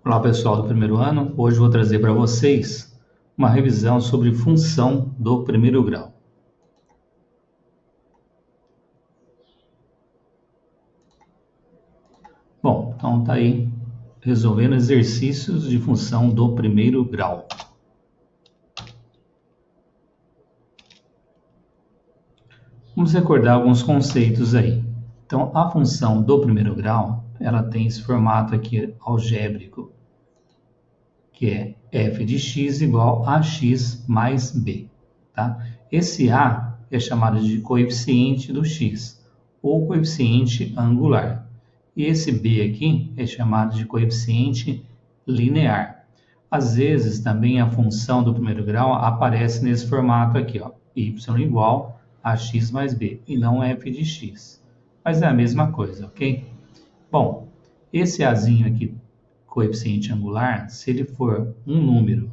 Olá pessoal do primeiro ano, hoje vou trazer para vocês uma revisão sobre função do primeiro grau. Bom, então tá aí, resolvendo exercícios de função do primeiro grau. Vamos recordar alguns conceitos aí. Então, a função do primeiro grau, ela tem esse formato aqui algébrico, que é f de x igual a x mais b. Tá? Esse a é chamado de coeficiente do x, ou coeficiente angular. E esse b aqui é chamado de coeficiente linear. Às vezes, também a função do primeiro grau aparece nesse formato aqui, ó, y igual a x mais b, e não f de x. Mas é a mesma coisa, ok? Bom, esse azinho aqui, coeficiente angular, se ele for um número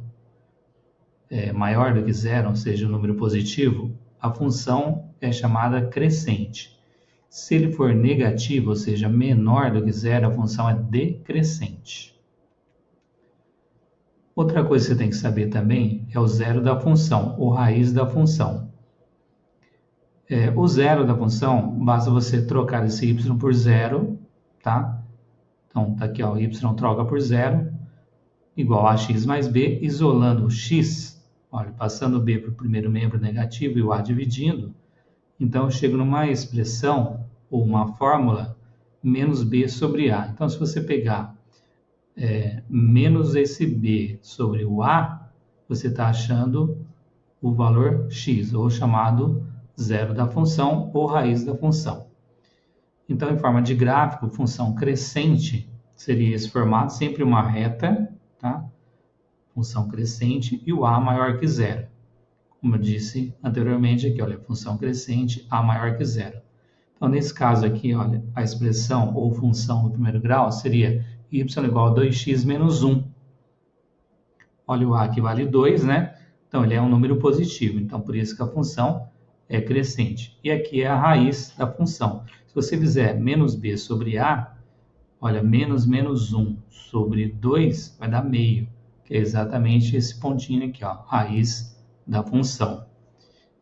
maior do que zero, ou seja, um número positivo, a função é chamada crescente. Se ele for negativo, ou seja, menor do que zero, a função é decrescente. Outra coisa que você tem que saber também é o zero da função, ou raiz da função. O zero da função, basta você trocar esse y por zero, tá? Então, tá aqui, ó, y troca por zero, igual a x mais b, isolando o x, olha, passando o b para o primeiro membro negativo e o a dividindo, então eu chego numa expressão, ou uma fórmula, menos b sobre a. Então, se você pegar menos esse b sobre o a, você está achando o valor x, ou chamado zero da função, ou raiz da função. Então, em forma de gráfico, função crescente seria esse formato, sempre uma reta, tá? Função crescente e o a maior que zero. Como eu disse anteriormente aqui, olha, função crescente, a maior que zero. Então, nesse caso aqui, olha, a expressão ou função do primeiro grau seria y igual a 2x menos 1. Olha, o a aqui vale 2, né? Então, ele é um número positivo, então por isso que a função é crescente. E aqui é a raiz da função. Se você fizer menos b sobre a, olha, menos 1 sobre 2 vai dar meio, que é exatamente esse pontinho aqui, ó, raiz da função.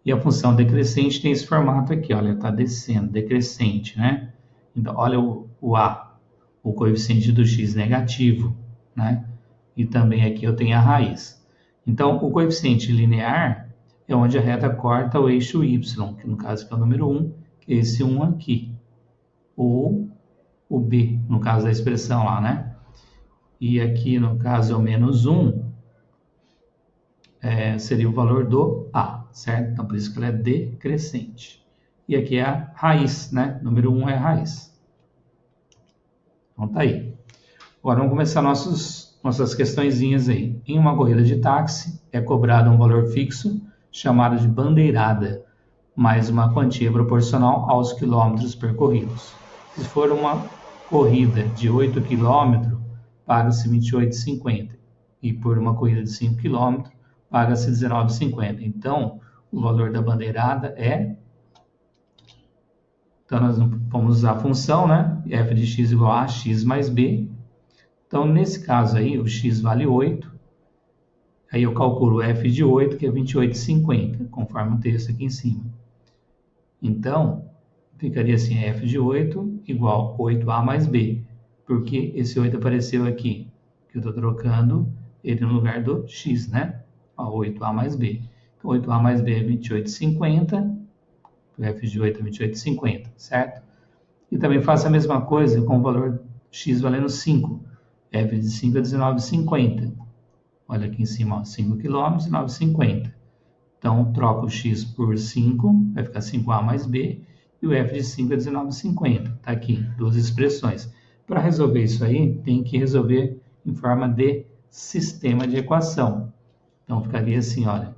E a função decrescente tem esse formato aqui, olha, está descendo, decrescente, né? Então, olha o a, o coeficiente do x negativo, né? E também aqui eu tenho a raiz. Então, o coeficiente linear é onde a reta corta o eixo y, que no caso aqui é o número 1, que é esse 1 aqui. Ou o b, no caso da expressão lá, né? E aqui, no caso, é o menos 1, seria o valor do a, certo? Então, por isso que ela é decrescente. E aqui é a raiz, né? Número 1 é a raiz. Então, tá aí. Agora, vamos começar nossas questõezinhas aí. Em uma corrida de táxi, é cobrado um valor fixo, chamado de bandeirada, mais uma quantia proporcional aos quilômetros percorridos. Se for uma corrida de 8 km, paga-se R$ 28,50. E por uma corrida de 5 km, paga-se R$ 19,50. Então, o valor da bandeirada é... Então, nós vamos usar a função, né? f de x igual a x mais b. Então, nesse caso aí, o x vale 8. Aí eu calculo f de 8, que é R$ 28,50, conforme o texto aqui em cima. Então, ficaria assim, f de 8 igual 8a mais b. Porque esse 8 apareceu aqui, que eu estou trocando ele no lugar do x, né? Ó, 8a mais b. Então, 8a mais b é 28,50. O f de 8 é 28,50, certo? E também faço a mesma coisa com o valor x valendo 5. f de 5 é 19,50. Olha aqui em cima, ó, 5 km, 9,50. Então, troco o x por 5, vai ficar 5a mais b, e o f de 5 é 19,50. Está aqui, duas expressões. Para resolver isso aí, tem que resolver em forma de sistema de equação. Então, ficaria assim, olha,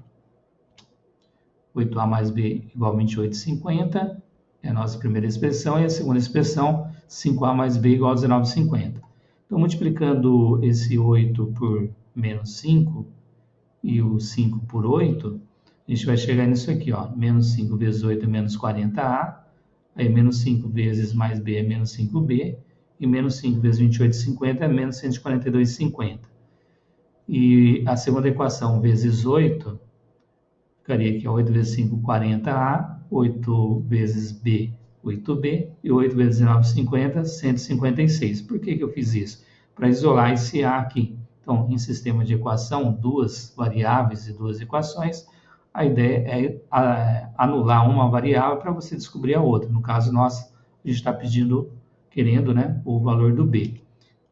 8a mais b igual a 28,50, é a nossa primeira expressão, e a segunda expressão, 5a mais b igual a 19,50. Então, multiplicando esse 8 por menos 5 e o 5 por 8, a gente vai chegar nisso aqui, ó, menos 5 vezes 8 é menos 40a, aí menos 5 vezes mais b é menos 5b, e menos 5 vezes 28,50 é menos 142,50. E a segunda equação vezes 8, ficaria aqui 8 vezes 5, 40A, 8 vezes B, 8B, e 8 vezes 19, 50, 156. Por que eu fiz isso? Para isolar esse A aqui. Então, em sistema de equação, duas variáveis e duas equações, a ideia é anular uma variável para você descobrir a outra. No caso, a gente está querendo, né, o valor do B.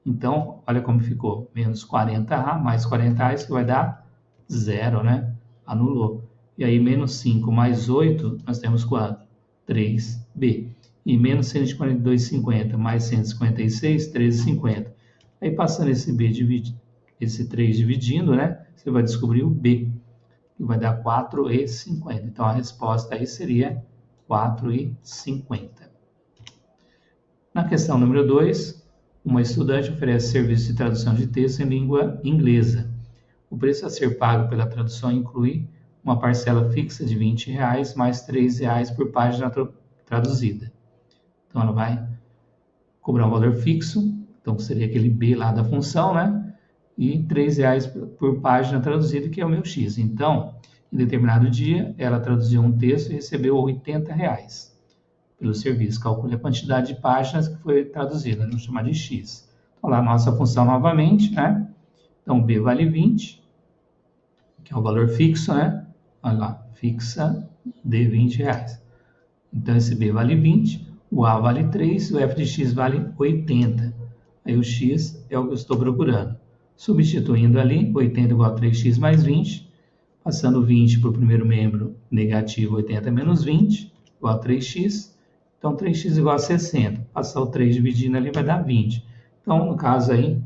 Então, olha como ficou. Menos 40A mais 40A, isso que vai dar 0, né? Anulou. E aí, menos 5 mais 8, nós temos quanto? 3B. E menos 142,50 mais 156, 13,50. Aí, passando esse 3 dividindo, né? Você vai descobrir o B, que vai dar 4,50. Então, a resposta aí seria 4,50. Na questão número 2, uma estudante oferece serviço de tradução de texto em língua inglesa. O preço a ser pago pela tradução inclui uma parcela fixa de R$20 mais R$3 por página traduzida. Então, ela vai cobrar um valor fixo, então seria aquele B lá da função, né? E R$3 por página traduzida, que é o meu X. Então, em determinado dia, ela traduziu um texto e recebeu R$80 pelo serviço. Calcule a quantidade de páginas que foi traduzida, vamos chamar de X. Então, lá a nossa função novamente, né? Então, B vale 20, que é o valor fixo, né? Olha lá, fixa de R$20. Então, esse B vale 20, o A vale 3, o f de x vale 80. Aí o x é o que eu estou procurando. Substituindo ali, 80 igual a 3x mais 20, passando 20 para o primeiro membro, negativo 80 menos 20, igual a 3x. Então, 3x igual a 60. Passar o 3 dividindo ali vai dar 20. Então, no caso aí,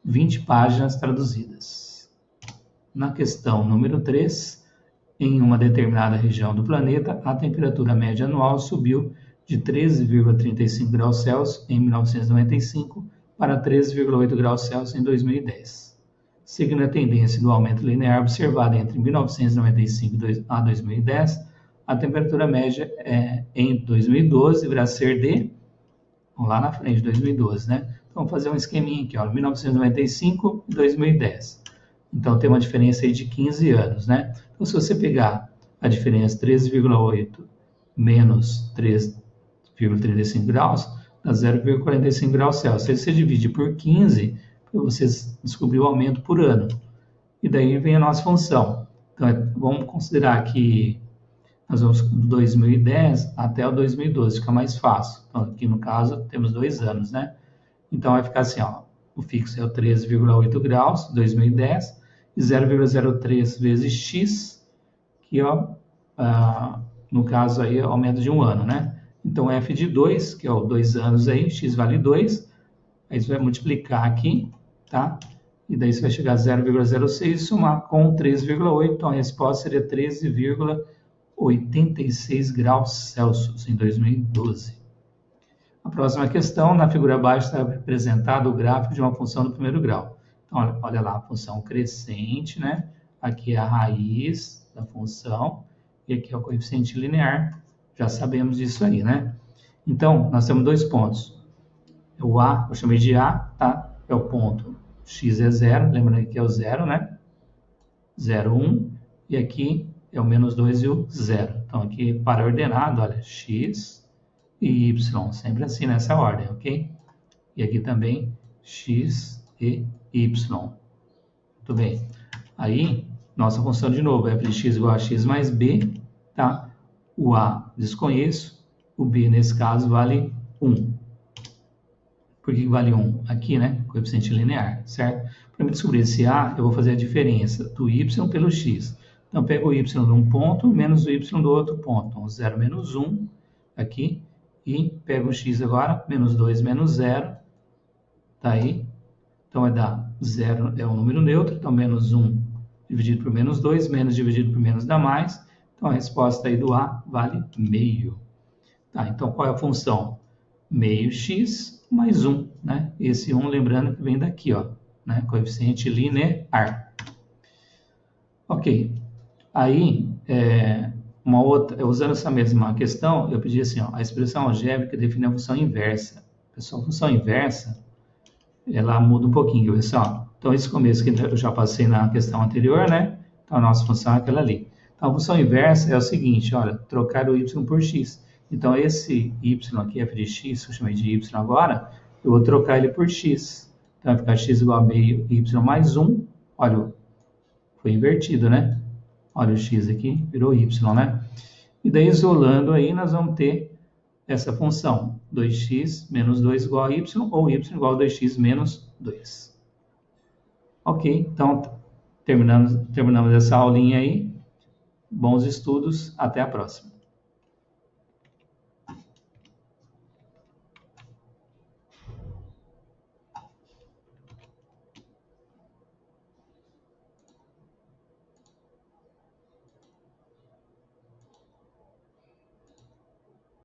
20 páginas traduzidas. Na questão número 3, em uma determinada região do planeta, a temperatura média anual subiu de 13,35 graus Celsius em 1995 para 13,8 graus Celsius em 2010. Seguindo a tendência do aumento linear observada entre 1995 a 2010, a temperatura média em 2012 deverá ser de, vamos lá na frente, 2012, né? Então, vamos fazer um esqueminha aqui, ó, 1995 e 2010. Então, tem uma diferença aí de 15 anos, né? Então, se você pegar a diferença 13,8 menos 3,35 graus, dá 0,45 graus Celsius. Se você divide por 15, você descobrir o aumento por ano. E daí vem a nossa função. Então, vamos considerar que nós vamos do 2010 até o 2012, fica mais fácil. Então, aqui no caso, temos 2 anos, né? Então, vai ficar assim, ó, o fixo é o 13,8 graus, 2010, e 0,03 vezes x, que, ó, no caso aí, é o aumento de 1 ano, né? Então, f de 2, que é o 2 anos aí, x vale 2, aí você vai multiplicar aqui, tá? E daí você vai chegar a 0,06 e somar com 13,8, então a resposta seria 13,86 graus Celsius em 2012. A próxima questão, na figura abaixo está representado o gráfico de uma função do primeiro grau. Então, olha lá, a função crescente, né? Aqui é a raiz da função e aqui é o coeficiente linear. Já sabemos disso aí, né? Então, nós temos 2 pontos. O A, eu chamei de A, tá? É o ponto x é 0, lembrando que é o 0, né? 0, 1, e aqui é o menos 2 e o 0. Então, aqui para ordenado, olha, x e y, sempre assim nessa ordem, ok? E aqui também x e y. Muito bem. Aí, nossa função de novo, f de x igual a x mais b, tá? O a desconheço, o b nesse caso vale 1. Por que vale 1? Aqui, né? Coeficiente linear, certo? Para me descobrir esse a, eu vou fazer a diferença do y pelo x. Então, eu pego o y de um ponto menos o y do outro ponto. Então, 0 menos 1 aqui. E pego o x agora, menos 2 menos 0. Tá aí. Então, vai dar 0 é um número neutro. Então, menos 1 dividido por menos 2, menos dividido por menos dá mais. Então, a resposta aí do a vale meio. Tá, então, qual é a função? Meio x mais 1, né? Esse 1, lembrando que vem daqui, ó, né? Coeficiente linear. Ok. Aí, usando essa mesma questão, eu pedi assim, ó, a expressão algébrica define a função inversa Pessoal, a função inversa, ela muda um pouquinho, pessoal. Então, esse começo que eu já passei na questão anterior, né? Então, a nossa função é aquela ali. Então, a função inversa é o seguinte, olha, trocar o y por x. Então, esse y aqui, f de x, que eu chamei de y agora, eu vou trocar ele por x. Então, vai ficar x igual a meio y mais 1. Olha, foi invertido, né? Olha o x aqui, virou y, né? E daí, isolando aí, nós vamos ter essa função, 2x menos 2 igual a y, ou y igual a 2x menos 2. Ok, então terminamos essa aulinha aí. Bons estudos, até a próxima.